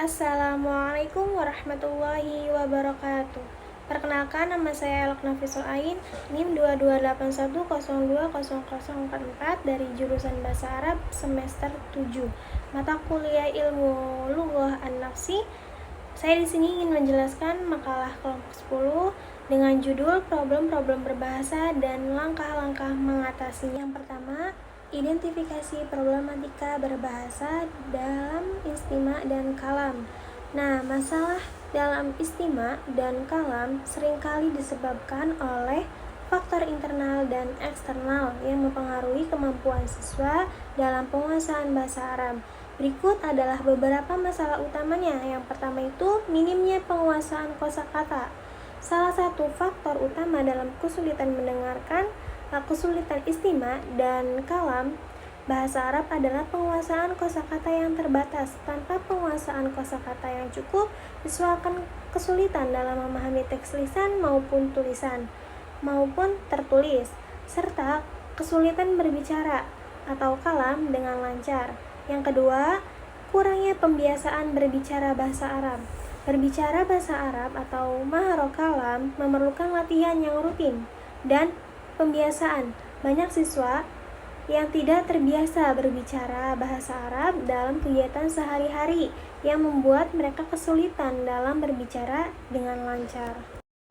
Assalamualaikum warahmatullahi wabarakatuh. Perkenalkan, nama saya Elok Nafisul Ain, NIM 2281020044 dari jurusan Bahasa Arab semester 7, mata kuliah Ilmu Lughah An-Nafsi. Saya di sini ingin menjelaskan makalah kelompok 10 dengan judul Problem-problem berbahasa dan langkah-langkah mengatasinya. Yang pertama, identifikasi problematika berbahasa dalam istima dan kalam. Nah, masalah dalam istima dan kalam seringkali disebabkan oleh faktor internal dan eksternal yang mempengaruhi kemampuan siswa dalam penguasaan bahasa Arab. Berikut adalah beberapa masalah utamanya. Yang pertama itu minimnya penguasaan kosakata. Salah satu faktor utama dalam kesulitan mendengarkan kesulitan istima dan kalam bahasa Arab adalah penguasaan kosakata yang terbatas. Tanpa penguasaan kosakata yang cukup, siswa akan kesulitan dalam memahami teks lisan maupun tulisan maupun tertulis, serta kesulitan berbicara atau kalam dengan lancar. Yang kedua, kurangnya pembiasaan berbicara bahasa Arab. Berbicara bahasa Arab atau maharah kalam memerlukan latihan yang rutin dan pembiasaan. Banyak siswa yang tidak terbiasa berbicara bahasa Arab dalam kegiatan sehari-hari yang membuat mereka kesulitan dalam berbicara dengan lancar.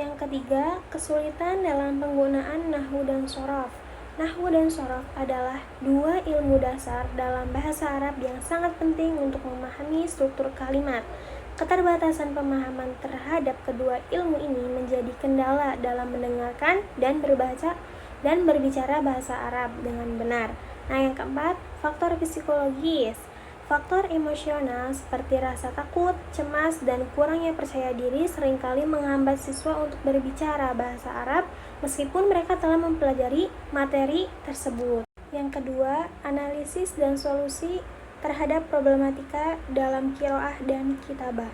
Yang ketiga, kesulitan dalam penggunaan nahwu dan shorof. Nahwu dan shorof adalah dua ilmu dasar dalam bahasa Arab yang sangat penting untuk memahami struktur kalimat. Keterbatasan pemahaman terhadap kedua ilmu ini menjadi kendala dalam mendengarkan dan berbicara bahasa Arab dengan benar. Nah, yang keempat, faktor psikologis. Faktor emosional seperti rasa takut, cemas, dan kurangnya percaya diri seringkali menghambat siswa untuk berbicara bahasa Arab meskipun mereka telah mempelajari materi tersebut. Yang kedua, analisis dan solusi terhadap problematika dalam qiraah dan kitabah.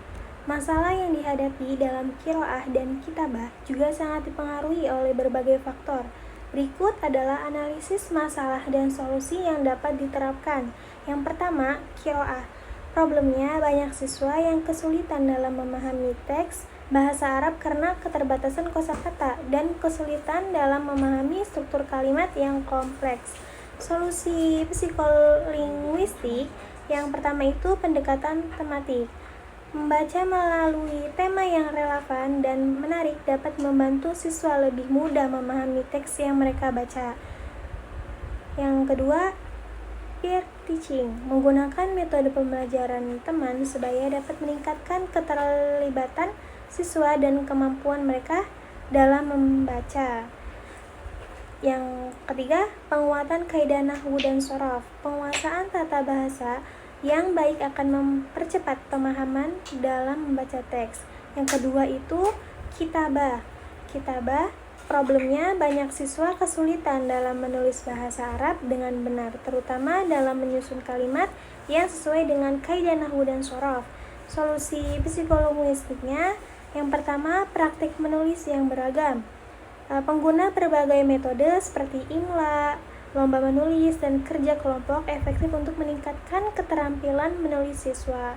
Masalah yang dihadapi dalam qiraah dan kitabah juga sangat dipengaruhi oleh berbagai faktor. Berikut adalah analisis masalah dan solusi yang dapat diterapkan. Yang pertama, qiraah. Problemnya banyak siswa yang kesulitan dalam memahami teks bahasa Arab karena keterbatasan kosakata dan kesulitan dalam memahami struktur kalimat yang kompleks. Solusi psikolinguistik yang pertama itu pendekatan tematik. Membaca melalui tema yang relevan dan menarik dapat membantu siswa lebih mudah memahami teks yang mereka baca. Yang kedua, peer teaching. Menggunakan metode pembelajaran teman supaya dapat meningkatkan keterlibatan siswa dan kemampuan mereka dalam membaca. Yang ketiga, penguatan kaidah nahwu dan shorof. Penguasaan tata bahasa yang baik akan mempercepat pemahaman dalam membaca teks. Yang kedua itu kitabah. Kitabah, problemnya banyak siswa kesulitan dalam menulis bahasa Arab dengan benar, terutama dalam menyusun kalimat yang sesuai dengan kaidah nahwu dan shorof. Solusi psikolinguistiknya, yang pertama, praktik menulis yang beragam. Pengguna berbagai metode seperti imla, lomba menulis, dan kerja kelompok efektif untuk meningkatkan keterampilan menulis siswa.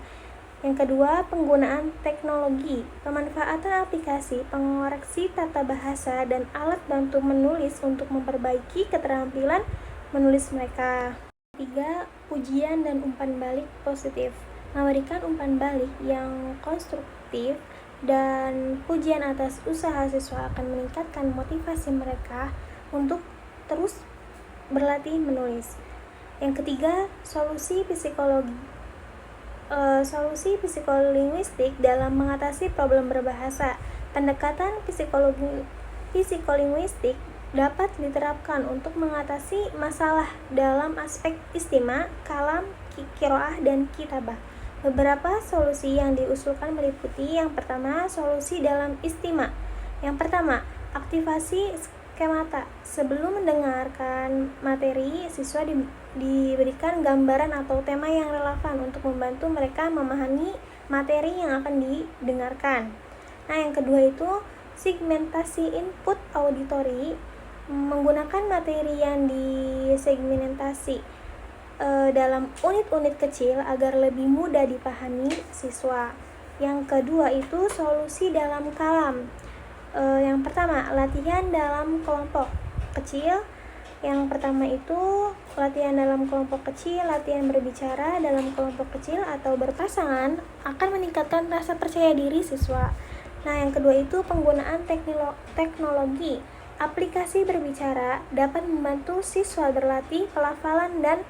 Yang kedua, penggunaan teknologi. Pemanfaatan aplikasi pengoreksi tata bahasa dan alat bantu menulis untuk memperbaiki keterampilan menulis mereka. Ketiga, pujian dan umpan balik positif. Memberikan umpan balik yang konstruktif dan pujian atas usaha siswa akan meningkatkan motivasi mereka untuk terus berlatih menulis. Yang ketiga, solusi psikolinguistik dalam mengatasi problem berbahasa. Pendekatan psikolinguistik dapat diterapkan untuk mengatasi masalah dalam aspek istima, kalam, qiraah, dan kitabah. Beberapa solusi yang diusulkan meliputi: yang pertama, solusi dalam istima. Yang pertama, aktivasi skemata. Sebelum mendengarkan materi, siswa diberikan gambaran atau tema yang relevan untuk membantu mereka memahami materi yang akan didengarkan. Nah, yang kedua itu segmentasi input auditori. Menggunakan materi yang disegmentasi dalam unit-unit kecil agar lebih mudah dipahami siswa. Yang kedua itu solusi dalam kalam. Yang pertama, latihan dalam kelompok kecil. Yang pertama itu latihan dalam kelompok kecil, latihan berbicara dalam kelompok kecil atau berpasangan akan meningkatkan rasa percaya diri siswa. Nah, yang kedua itu penggunaan teknologi. Aplikasi berbicara dapat membantu siswa berlatih pelafalan dan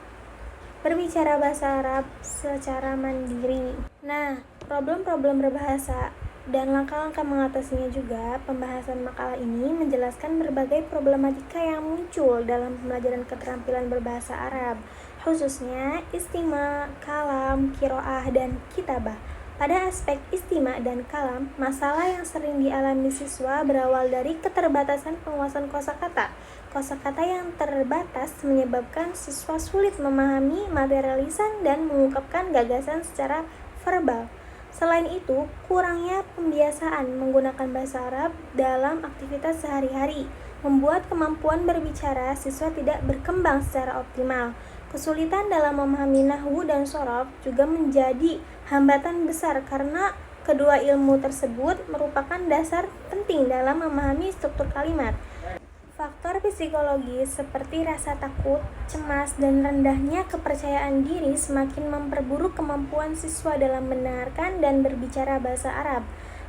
berbicara bahasa Arab secara mandiri. Nah, problem-problem berbahasa dan langkah-langkah mengatasinya juga. Pembahasan makalah ini menjelaskan berbagai problematika yang muncul dalam pembelajaran keterampilan berbahasa Arab, khususnya istima, kalam, qiraah, dan kitabah. Pada aspek istima dan kalam, masalah yang sering dialami siswa berawal dari keterbatasan penguasaan kosakata. Kosakata yang terbatas menyebabkan siswa sulit memahami materi lisan dan mengungkapkan gagasan secara verbal. Selain itu, kurangnya pembiasaan menggunakan bahasa Arab dalam aktivitas sehari-hari membuat kemampuan berbicara siswa tidak berkembang secara optimal. Kesulitan dalam memahami nahwu dan shorof juga menjadi hambatan besar karena kedua ilmu tersebut merupakan dasar penting dalam memahami struktur kalimat. Faktor psikologis seperti rasa takut, cemas, dan rendahnya kepercayaan diri semakin memperburuk kemampuan siswa dalam mendengarkan dan berbicara bahasa Arab.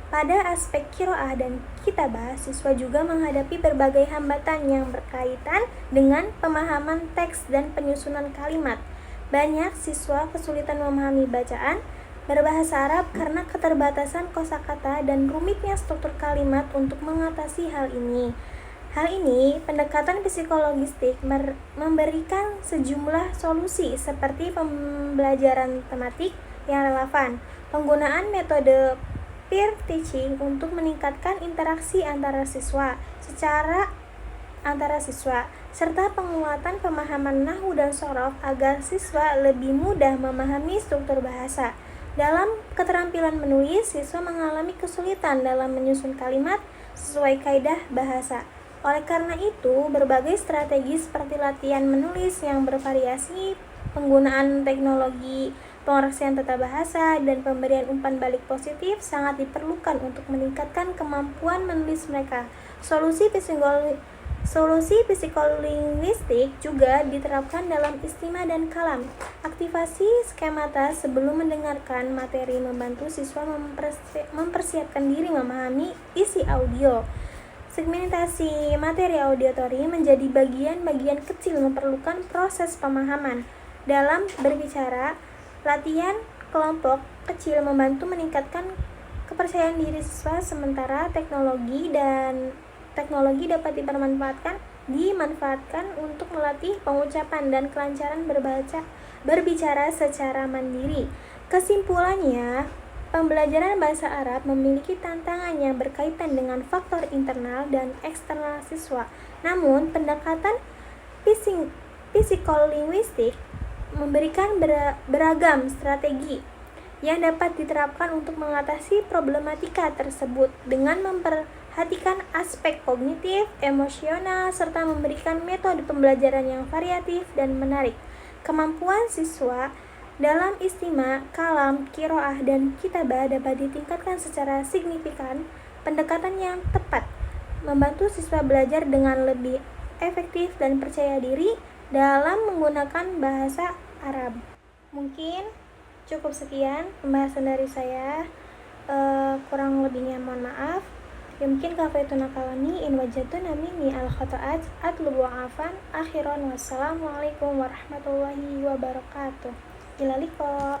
Pada aspek qiraah dan kitabah, siswa juga menghadapi berbagai hambatan yang berkaitan dengan pemahaman teks dan penyusunan kalimat. Banyak siswa kesulitan memahami bacaan berbahasa Arab karena keterbatasan kosakata dan rumitnya struktur kalimat. Untuk mengatasi hal ini, pendekatan psikologistik memberikan sejumlah solusi seperti pembelajaran tematik yang relevan, penggunaan metode peer teaching untuk meningkatkan interaksi antara siswa, serta penguatan pemahaman nahwu dan shorof agar siswa lebih mudah memahami struktur bahasa. Dalam keterampilan menulis, siswa mengalami kesulitan dalam menyusun kalimat sesuai kaidah bahasa. Oleh karena itu, berbagai strategi seperti latihan menulis yang bervariasi, penggunaan teknologi pengoreksian tata bahasa, dan pemberian umpan balik positif sangat diperlukan untuk meningkatkan kemampuan menulis mereka. Solusi psikolinguistik juga diterapkan dalam istima dan kalam. Aktivasi skemata sebelum mendengarkan materi membantu siswa mempersiapkan diri memahami isi audio. Segmentasi materi auditori menjadi bagian-bagian kecil memerlukan proses pemahaman. Dalam berbicara, latihan kelompok kecil membantu meningkatkan kepercayaan diri siswa, sementara teknologi dapat dimanfaatkan untuk melatih pengucapan dan kelancaran berbicara secara mandiri. Kesimpulannya, pembelajaran bahasa Arab memiliki tantangan yang berkaitan dengan faktor internal dan eksternal siswa. Namun, pendekatan psikolinguistik memberikan beragam strategi yang dapat diterapkan untuk mengatasi problematika tersebut dengan memperhatikan aspek kognitif, emosional, serta memberikan metode pembelajaran yang variatif dan menarik. Kemampuan siswa dalam istima, kalam, qiraah, dan kitabah dapat ditingkatkan secara signifikan. Pendekatan yang tepat membantu siswa belajar dengan lebih efektif dan percaya diri dalam menggunakan bahasa Arab. Mungkin cukup sekian pembahasan dari saya. Kurang lebihnya mohon maaf. Yumkin kafaytuna kalami in wajadtuna minni al-khata'at atlubu afan. Akhiran wassalamualaikum warahmatullahi wabarakatuh. Ila liqa.